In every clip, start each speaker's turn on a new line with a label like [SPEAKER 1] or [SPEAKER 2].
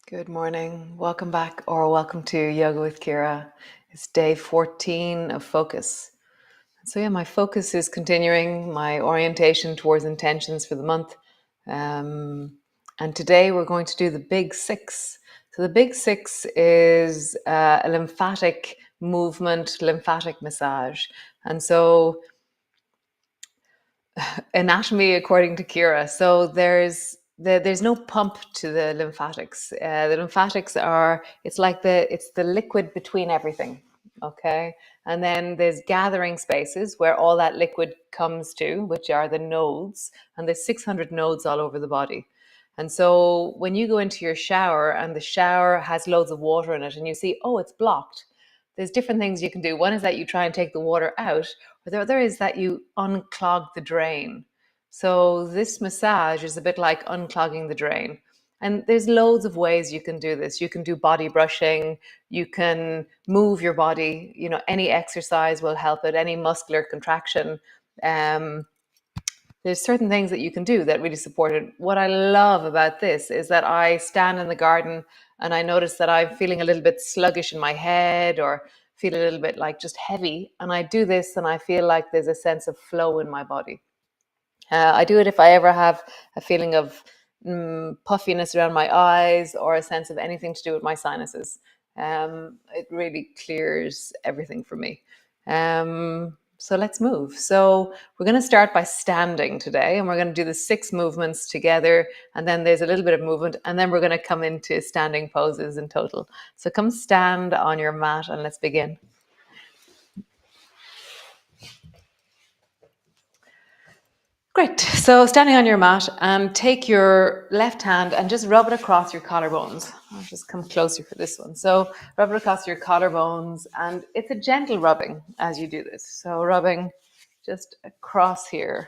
[SPEAKER 1] Good morning. Welcome back or welcome to Yoga with Ciara. It's day 14 of focus. So yeah, my focus is continuing my orientation towards intentions for the month. And today we're going to do the big six. So the big six is a lymphatic movement, lymphatic massage. And so anatomy according to Ciara. So there's no pump to the lymphatics. The lymphatics it's like it's the liquid between everything. Okay. And then there's gathering spaces where all that liquid comes to, which are the nodes. And there's 600 nodes all over the body. And so when you go into your shower and the shower has loads of water in it and you see, oh, it's blocked, there's different things you can do. One is that you try and take the water out, or the other is that you unclog the drain. So this massage is a bit like unclogging the drain. And there's loads of ways you can do this. You can do body brushing, you can move your body, any exercise will help it, any muscular contraction. There's certain things that you can do that really support it. What I love about this is that I stand in the garden and I notice that I'm feeling a little bit sluggish in my head or feel a little bit like just heavy. And I do this and I feel like there's a sense of flow in my body. I do it if I ever have a feeling of puffiness around my eyes or a sense of anything to do with my sinuses. It really clears everything for me. So let's move. So we're going to start by standing today, and we're going to do the 6 movements together, and then there's a little bit of movement, and then we're going to come into standing poses in total. So come stand on your mat and let's begin. Great. So standing on your mat, and take your left hand and just rub it across your collarbones. I'll just come closer for this one. So rub it across your collarbones, and it's a gentle rubbing as you do this. So rubbing just across here.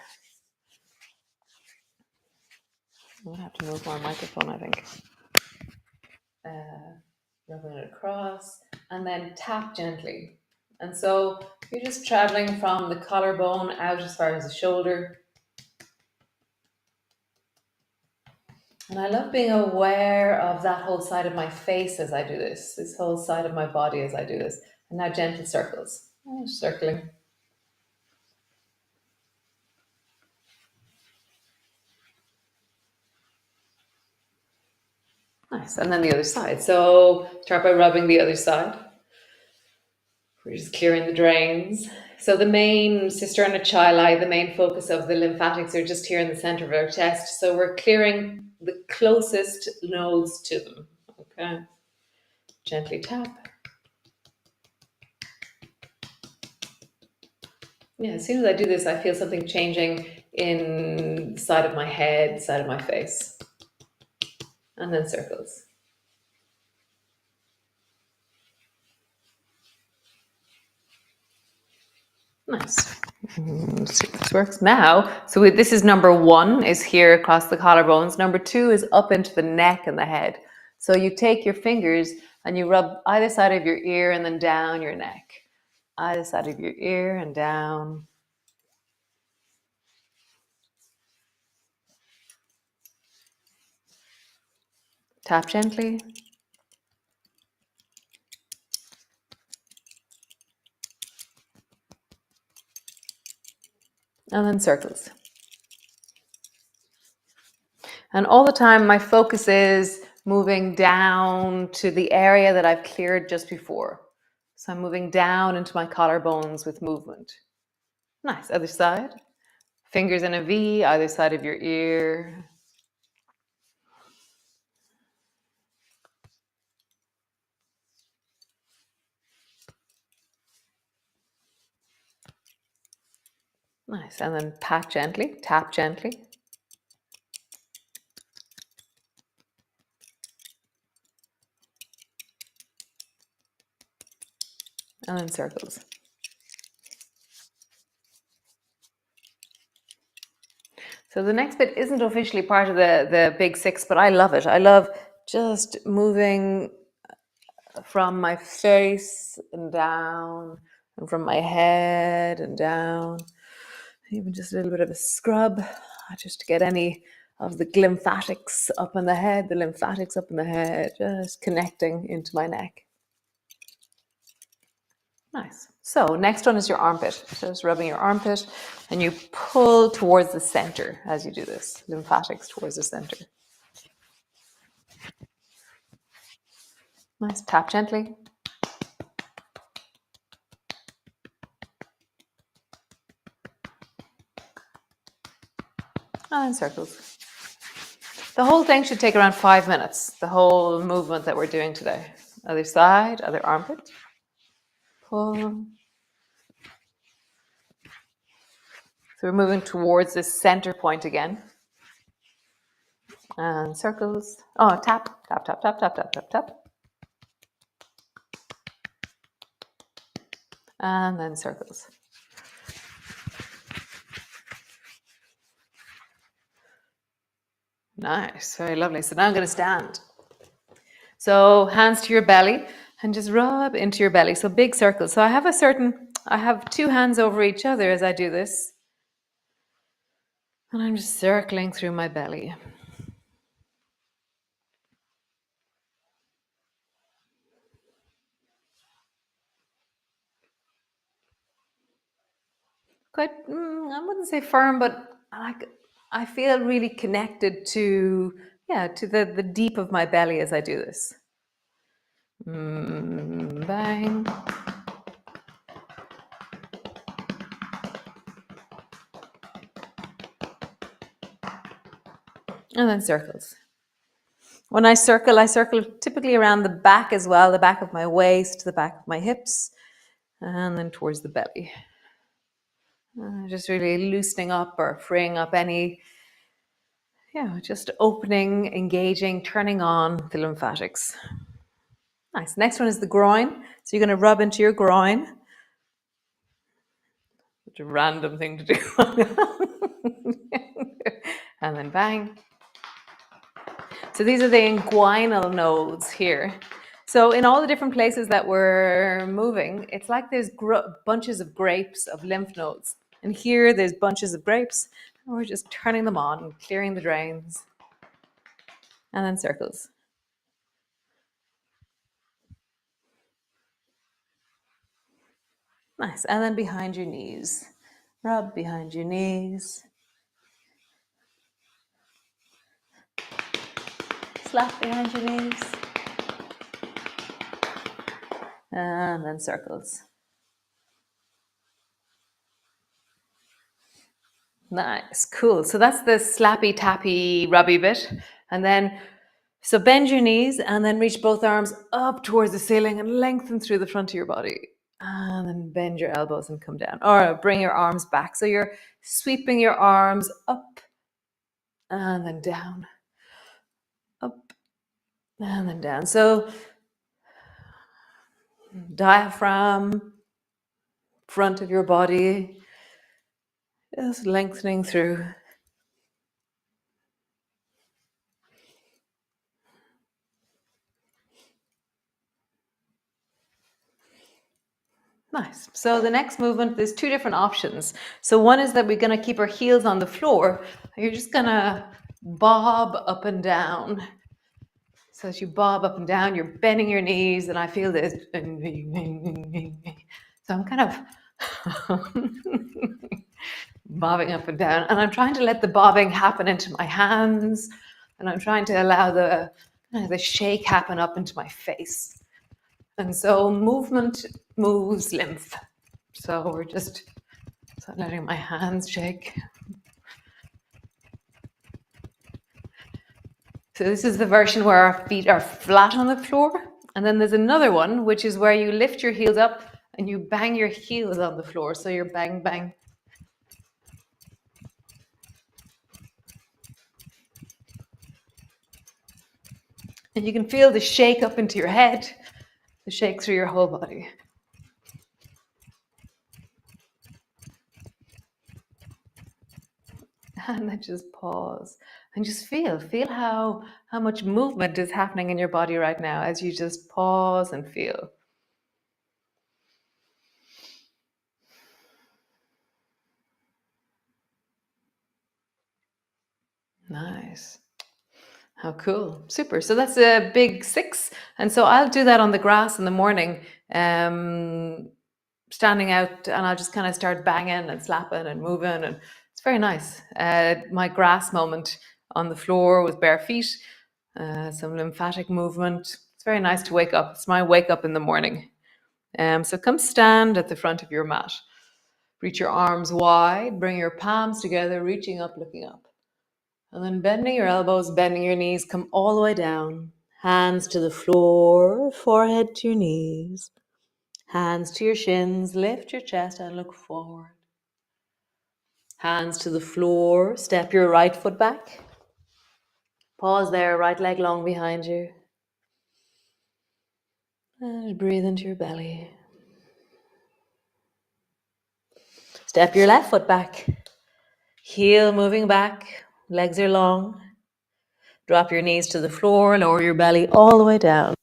[SPEAKER 1] I'm going to have to move my microphone, I think. Rubbing it across, and then tap gently. And so you're just traveling from the collarbone out as far as the shoulder. And I love being aware of that whole side of my face as I do this whole side of my body as I do this. And now gentle circles, circling. Nice. And then the other side. So start by rubbing the other side. We're just clearing the drains. So the main cisterna chyli, the main focus of the lymphatics, are just here in the center of our chest. So we're clearing the closest nodes to them. Okay. Gently tap. Yeah, as soon as I do this, I feel something changing in the side of my head, side of my face. And then circles. Nice. Let's see if this works now. So this is number 1, is here across the collarbones. Number 2 is up into the neck and the head. So you take your fingers and you rub either side of your ear and then down your neck. Either side of your ear and down. Tap gently. And then circles. And all the time, my focus is moving down to the area that I've cleared just before. So I'm moving down into my collarbones with movement. Nice. Other side. Fingers in a V, either side of your ear. Nice. And then pat gently, tap gently. And then circles. So the next bit isn't officially part of the big 6, but I love it. I love just moving from my face and down, and from my head and down. Even just a little bit of a scrub, just to get any of the lymphatics up in the head, the lymphatics up in the head, just connecting into my neck. Nice. So next one is your armpit. So just rubbing your armpit, and you pull towards the center as you do this. Lymphatics towards the center. Nice. Tap gently. And circles. The whole thing should take around 5 minutes, the whole movement that we're doing today. Other side, other armpit. Pull. So we're moving towards this center point again. And circles. Oh, tap, tap, tap, tap, tap, tap, tap, tap. And then circles. Nice, very lovely. So now I'm going to stand. So hands to your belly and just rub into your belly. So big circles. So I have 2 hands over each other as I do this. And I'm just circling through my belly. Quite, I wouldn't say firm, but I feel really connected to the deep of my belly as I do this. Bang. And then circles. When I circle typically around the back as well, the back of my waist, the back of my hips, and then towards the belly. Just really loosening up or freeing up any, just opening, engaging, turning on the lymphatics. Nice. Next one is the groin. So you're going to rub into your groin. Such a random thing to do. And then bang. So these are the inguinal nodes here. So in all the different places that we're moving, it's like there's bunches of grapes of lymph nodes. And here there's bunches of grapes. And we're just turning them on and clearing the drains. And then circles. Nice. And then behind your knees. Rub behind your knees. Slap behind your knees. And then circles. Nice, cool. So that's the slappy, tappy, rubby bit. And then, so bend your knees and then reach both arms up towards the ceiling and lengthen through the front of your body. And then bend your elbows and come down. Or bring your arms back. So you're sweeping your arms up and then down. Up and then down. So diaphragm, front of your body, just lengthening through. Nice. So the next movement, there's 2 different options. So one is that we're going to keep our heels on the floor. You're just going to bob up and down. So as you bob up and down, you're bending your knees, and I feel this. So I'm kind of bobbing up and down, and I'm trying to let the bobbing happen into my hands, and I'm trying to allow the shake happen up into my face. And so movement moves lymph. So we're just letting my hands shake. So this is the version where our feet are flat on the floor. And then there's another one, which is where you lift your heels up and you bang your heels on the floor. So you're bang, bang. And you can feel the shake up into your head, the shake through your whole body. And then just pause and just feel how much movement is happening in your body right now as you just pause and feel. Nice. How cool. Super. So that's a big 6. And so I'll do that on the grass in the morning, standing out, and I'll just kind of start banging and slapping and moving. And it's very nice. My grass moment on the floor with bare feet, some lymphatic movement. It's very nice to wake up. It's my wake up in the morning. So come stand at the front of your mat. Reach your arms wide, bring your palms together, reaching up, looking up. And then bending your elbows, bending your knees, come all the way down. Hands to the floor, forehead to your knees. Hands to your shins, lift your chest and look forward. Hands to the floor, step your right foot back. Pause there, right leg long behind you. And breathe into your belly. Step your left foot back. Heel moving back, legs are long. Drop your knees to the floor, lower your belly all the way down.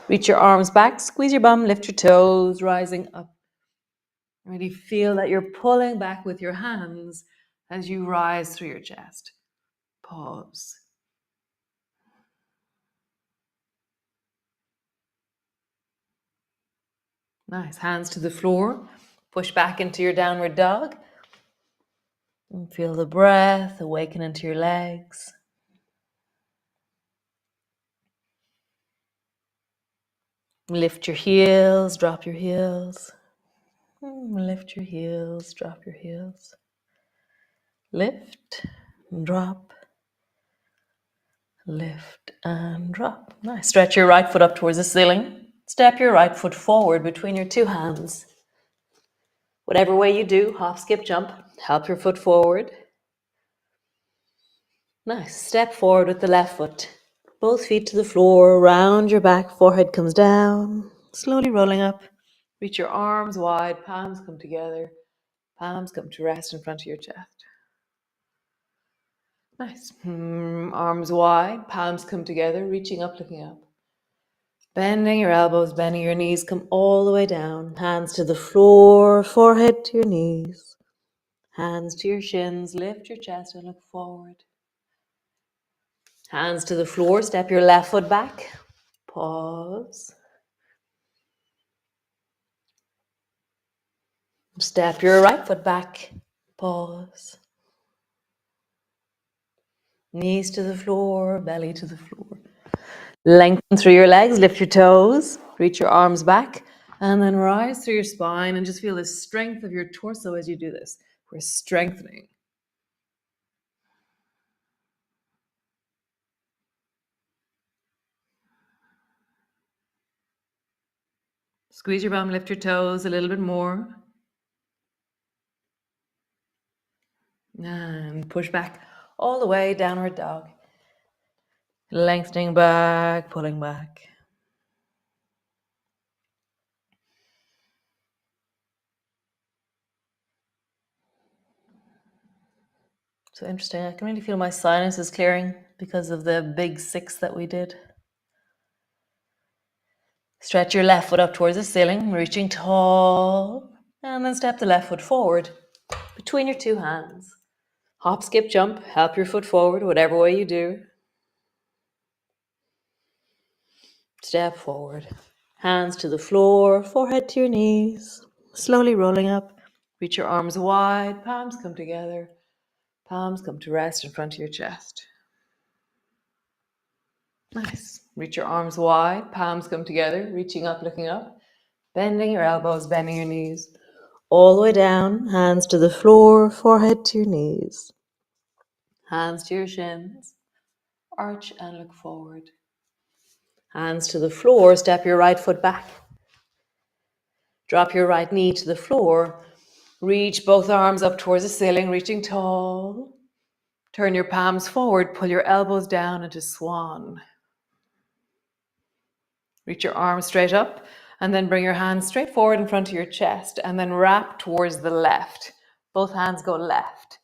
[SPEAKER 1] Reach your arms back, squeeze your bum, lift your toes, rising up. Really feel that you're pulling back with your hands as you rise through your chest. Pause. Nice. Hands to the floor. Push back into your downward dog. And feel the breath awaken into your legs. Lift your heels, drop your heels. Lift your heels, drop your heels. Lift, drop, lift, and drop. Nice. Stretch your right foot up towards the ceiling. Step your right foot forward between your two hands. Whatever way you do, hop, skip, jump, help your foot forward. Nice. Step forward with the left foot. Both feet to the floor, round your back, forehead comes down. Slowly rolling up. Reach your arms wide, palms come together. Palms come to rest in front of your chest. Nice. Arms wide, palms come together, reaching up, looking up. Bending your elbows, bending your knees, come all the way down. Hands to the floor, forehead to your knees. Hands to your shins, lift your chest and look forward. Hands to the floor, step your left foot back. Pause. Step your right foot back. Pause. Knees to the floor, belly to the floor. Lengthen through your legs, lift your toes, reach your arms back, and then rise through your spine and just feel the strength of your torso as you do this. We're strengthening. Squeeze your bum, lift your toes a little bit more. And push back all the way, downward dog. Lengthening back, pulling back. So interesting. I can really feel my sinuses clearing because of the big 6 that we did. Stretch your left foot up towards the ceiling, reaching tall. And then step the left foot forward between your two hands. Hop, skip, jump. Help your foot forward, whatever way you do. Step forward. Hands to the floor, forehead to your knees. Slowly rolling up. Reach your arms wide, palms come together. Palms come to rest in front of your chest. Nice. Reach your arms wide, palms come together, reaching up, looking up. Bending your elbows, bending your knees. All the way down, hands to the floor, forehead to your knees. Hands to your shins. Arch and look forward. Hands to the floor, step your right foot back. Drop your right knee to the floor. Reach both arms up towards the ceiling, reaching tall. Turn your palms forward, pull your elbows down into swan. Reach your arms straight up and then bring your hands straight forward in front of your chest and then wrap towards the left. Both hands go left.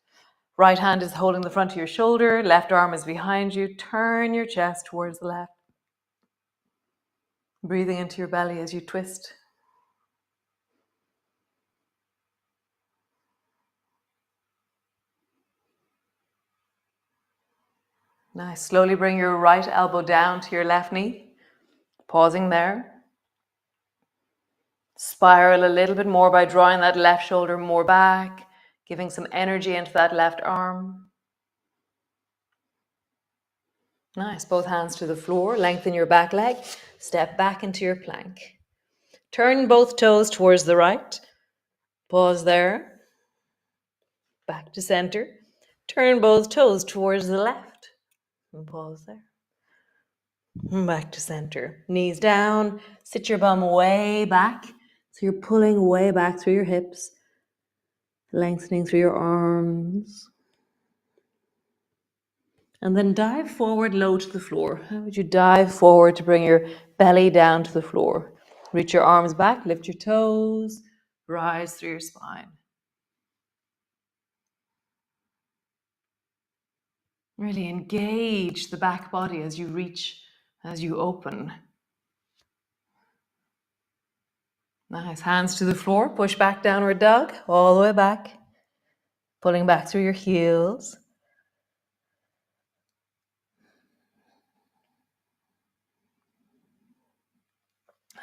[SPEAKER 1] Right hand is holding the front of your shoulder, left arm is behind you. Turn your chest towards the left. Breathing into your belly as you twist. Nice. Slowly bring your right elbow down to your left knee. Pausing there. Spiral a little bit more by drawing that left shoulder more back, giving some energy into that left arm. Nice. Both hands to the floor. Lengthen your back leg. Step back into your plank. Turn both toes towards the right. Pause there. Back to center. Turn both toes towards the left. And pause there. Back to center. Knees down. Sit your bum way back. So you're pulling way back through your hips. Lengthening through your arms. And then dive forward low to the floor. How would you dive forward to bring your belly down to the floor? Reach your arms back, lift your toes, rise through your spine. Really engage the back body as you reach, as you open. Nice. Hands to the floor, push back, downward dog, all the way back. Pulling back through your heels.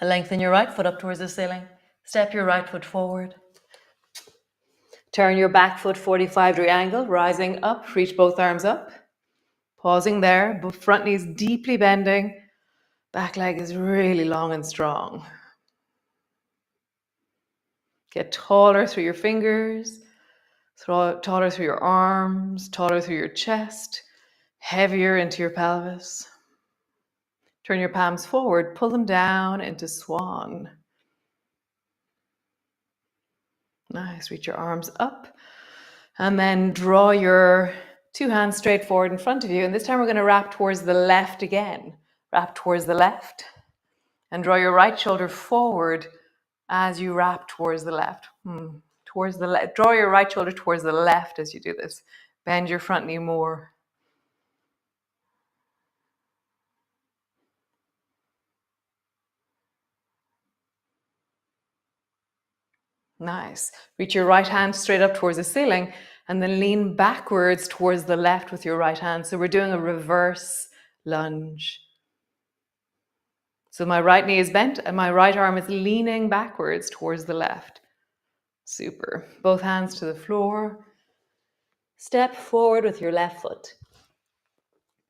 [SPEAKER 1] Lengthen your right foot up towards the ceiling. Step your right foot forward. Turn your back foot 45-degree angle, rising up, reach both arms up. Pausing there, front knees deeply bending. Back leg is really long and strong. Get taller through your fingers, taller through your arms, taller through your chest, heavier into your pelvis. Turn your palms forward, pull them down into swan. Nice, reach your arms up. And then draw your two hands straight forward in front of you. And this time we're going to wrap towards the left again. Wrap towards the left. And draw your right shoulder forward as you wrap towards the left. Towards the left. Draw your right shoulder towards the left as you do this. Bend your front knee more. Nice. Reach your right hand straight up towards the ceiling and then lean backwards towards the left with your right hand. So we're doing a reverse lunge. So my right knee is bent and my right arm is leaning backwards towards the left. Super. Both hands to the floor. Step forward with your left foot.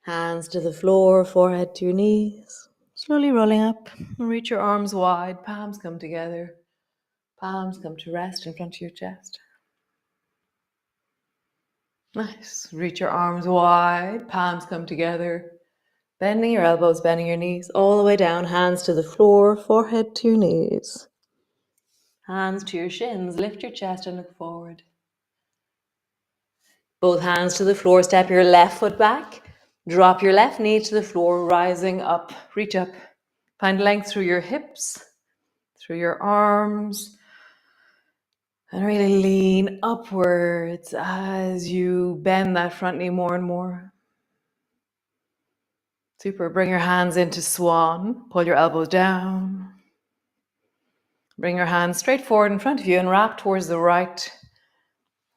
[SPEAKER 1] Hands to the floor, forehead to your knees. Slowly rolling up. Reach your arms wide. Palms come together. Palms come to rest in front of your chest. Nice. Reach your arms wide. Palms come together. Bending your elbows, bending your knees. All the way down. Hands to the floor, forehead to your knees. Hands to your shins. Lift your chest and look forward. Both hands to the floor. Step your left foot back. Drop your left knee to the floor, rising up. Reach up. Find length through your hips, through your arms. And really lean upwards as you bend that front knee more and more. Super. Bring your hands into swan. Pull your elbows down. Bring your hands straight forward in front of you and wrap towards the right.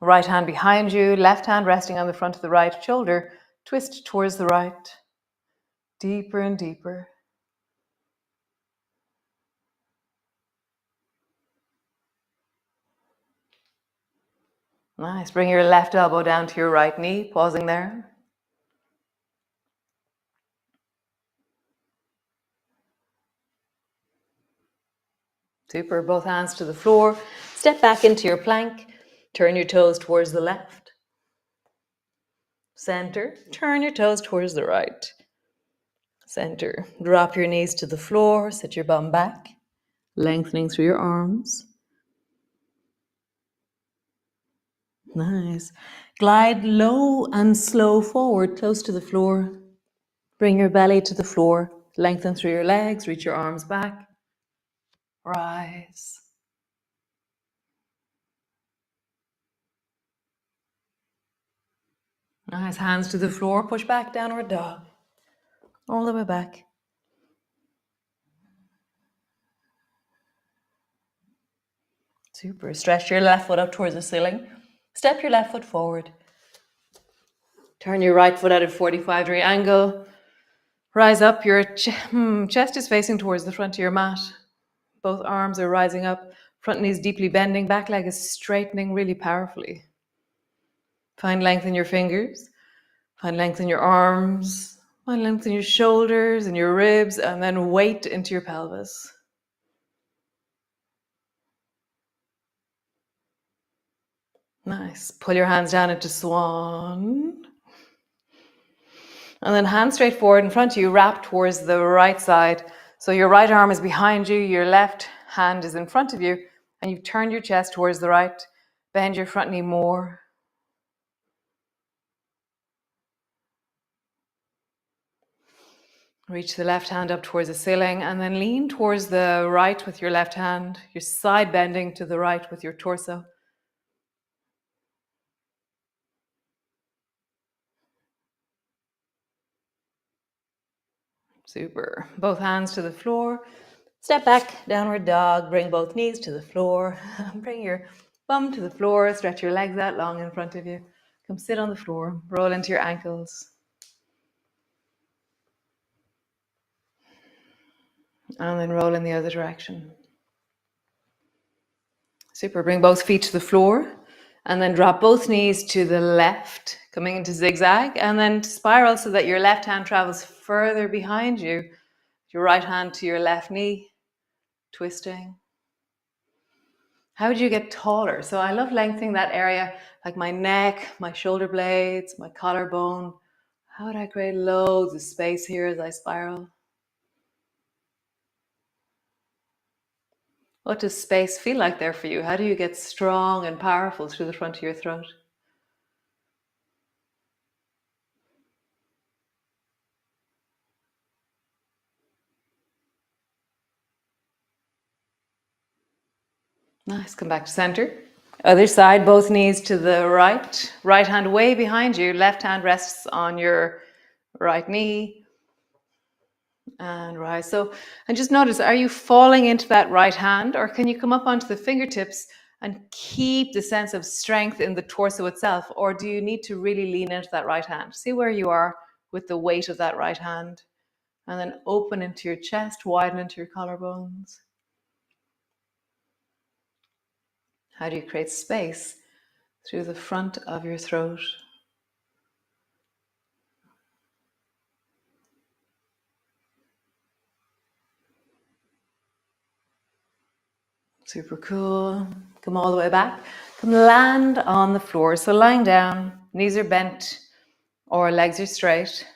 [SPEAKER 1] Right hand behind you, left hand resting on the front of the right shoulder. Twist towards the right. Deeper and deeper. Nice. Bring your left elbow down to your right knee, pausing there. Super. Both hands to the floor. Step back into your plank. Turn your toes towards the left. Center. Turn your toes towards the right. Center. Drop your knees to the floor. Sit your bum back. Lengthening through your arms. Nice. Glide low and slow forward, close to the floor. Bring your belly to the floor. Lengthen through your legs. Reach your arms back. Rise. Nice. Hands to the floor. Push back, downward dog. All the way back. Super. Stretch your left foot up towards the ceiling. Step your left foot forward. Turn your right foot at a 45-degree angle. Rise up. Your chest is facing towards the front of your mat. Both arms are rising up. Front knees deeply bending. Back leg is straightening really powerfully. Find length in your fingers. Find length in your arms. Find length in your shoulders and your ribs, and then weight into your pelvis. Nice. Pull your hands down into swan. And then hands straight forward in front of you, wrap towards the right side. So your right arm is behind you, your left hand is in front of you, and you've turned your chest towards the right. Bend your front knee more. Reach the left hand up towards the ceiling, and then lean towards the right with your left hand. Your side bending to the right with your torso. Super. Both hands to the floor. Step back, downward dog. Bring both knees to the floor. Bring your bum to the floor. Stretch your legs out long in front of you. Come sit on the floor. Roll into your ankles. And then roll in the other direction. Super. Bring both feet to the floor. And then drop both knees to the left, coming into zigzag. And then spiral so that your left hand travels further behind you. Your right hand to your left knee. Twisting. How would you get taller? So I love lengthening that area, like my neck, my shoulder blades, my collarbone. How would I create loads of space here as I spiral? What does space feel like there for you? How do you get strong and powerful through the front of your throat? Nice. Come back to center. Other side, both knees to the right. Right hand way behind you. Left hand rests on your right knee. And rise. So, and just notice, are you falling into that right hand, or can you come up onto the fingertips and keep the sense of strength in the torso itself? Or do you need to really lean into that right hand? See where you are with the weight of that right hand. And then open into your chest, widen into your collarbones. How do you create space through the front of your throat? Super cool. Come all the way back. Come land on the floor. So lying down, knees are bent or legs are straight.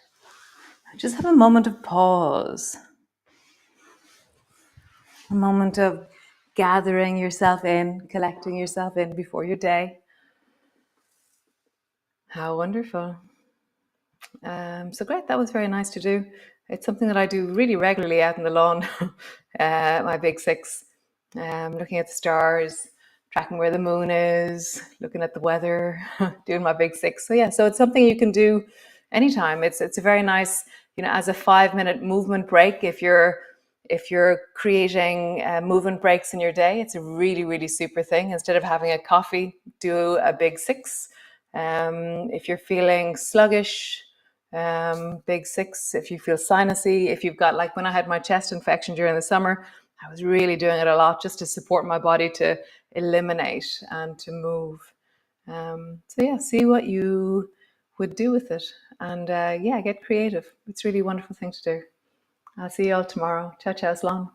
[SPEAKER 1] Just have a moment of pause. A moment of gathering yourself in, collecting yourself in before your day. How wonderful. So great, that was very nice to do. It's something that I do really regularly out in the lawn, my big six, looking at the stars, tracking where the moon is, looking at the weather, doing my big six. So yeah, so it's something you can do anytime. It's a very nice, as a 5-minute movement break. If you're creating movement breaks in your day, it's a really, really super thing. Instead of having a coffee, do a big six. If you're feeling sluggish, big six. If you feel sinus-y, if you've got, like when I had my chest infection during the summer, I was really doing it a lot just to support my body to eliminate and to move. So yeah, see what you would do with it, and yeah, get creative. It's a really wonderful thing to do. I'll see you all tomorrow. Ciao, ciao, Slán.